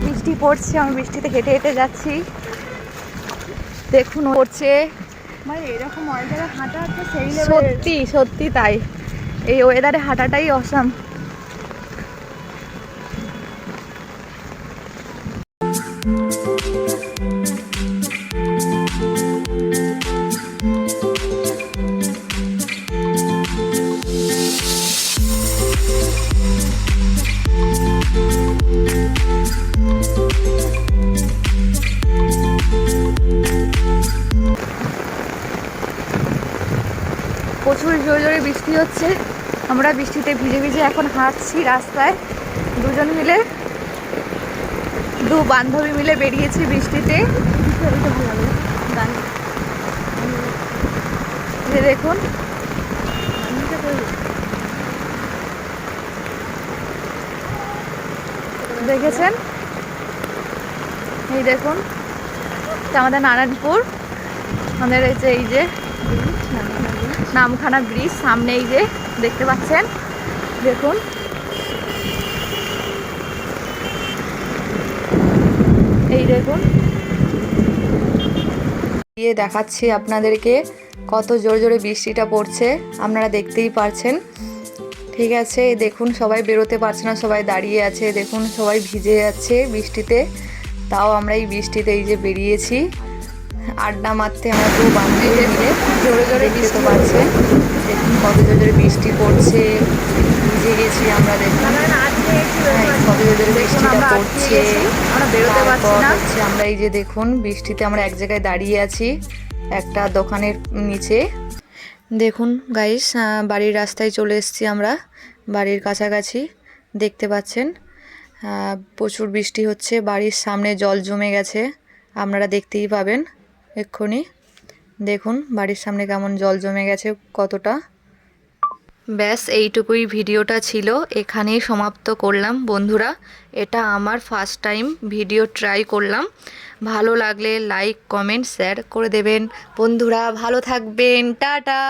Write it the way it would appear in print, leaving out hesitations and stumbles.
বৃষ্টি পড়ছে, আমি বৃষ্টিতে হেঁটে হেঁটে যাচ্ছি। দেখুন পড়ছে, মানে এরকম ওয়েদারে হাঁটা তো সেই লেভেলের। সত্যি সত্যি তাই, এই ওয়েদারে হাঁটাটাই অসাম। প্রচুর জোরে জোরে বৃষ্টি হচ্ছে, আমরা বৃষ্টিতে ভিজে ভিজে এখন হাঁটছি রাস্তায়। দুজন মিলে, দু বান্ধবী মিলে বেরিয়েছি বৃষ্টিতে। দেখুন দেখেছেন, এই দেখুন আমাদের নারায়ণপুর, আমাদের এই যে নামখানা ব্রিজ সামনে, এই যে দেখতে পাচ্ছেন, দেখুন এই দেখুন, দিয়ে দেখাচ্ছি আপনাদেরকে কত জোরে জোরে বৃষ্টিটা পড়ছে, আপনারা দেখতেই পারছেন। ঠিক আছে, দেখুন সবাই বেরোতে পারছে না, সবাই দাঁড়িয়ে আছে, দেখুন সবাই ভিজে যাচ্ছে বৃষ্টিতে। তাও আমরা এই বৃষ্টিতে এই যে বেরিয়েছি আড্ডা মারতে, আমরা দু বান্ধবী মিলে। জোরে জোরে বৃষ্টি পাচ্ছেন, দেখুন কত জোরে জোরে বৃষ্টি পড়ছে, ভিজে গেছি আমরা। দেখুন কত জোরে জোরে বৃষ্টিটা পড়ছে, আমরা বেরোতে পারছি না। আমরা এই যে দেখুন বৃষ্টিতে আমরা এক জায়গায় দাঁড়িয়ে আছি একটা দোকানের নিচে। দেখুন গাইস, বাড়ির রাস্তায় চলে এসেছি আমরা, বাড়ির কাছাকাছি। দেখতে পাচ্ছেন প্রচুর বৃষ্টি হচ্ছে, বাড়ির সামনে জল জমে গেছে, আপনারা দেখতেই পাবেন এক্ষুনি। দেখুন বাড়ির সামনে কেমন জল জমে গেছে কতটা। ব্যাস এইটুকুই ভিডিওটা ছিল, এখানেই সমাপ্ত করলাম বন্ধুরা। এটা আমার ফার্স্ট টাইম ভিডিও ট্রাই করলাম। ভালো লাগলে লাইক কমেন্ট শেয়ার করে দেবেন বন্ধুরা। ভালো থাকবেন, টাটা।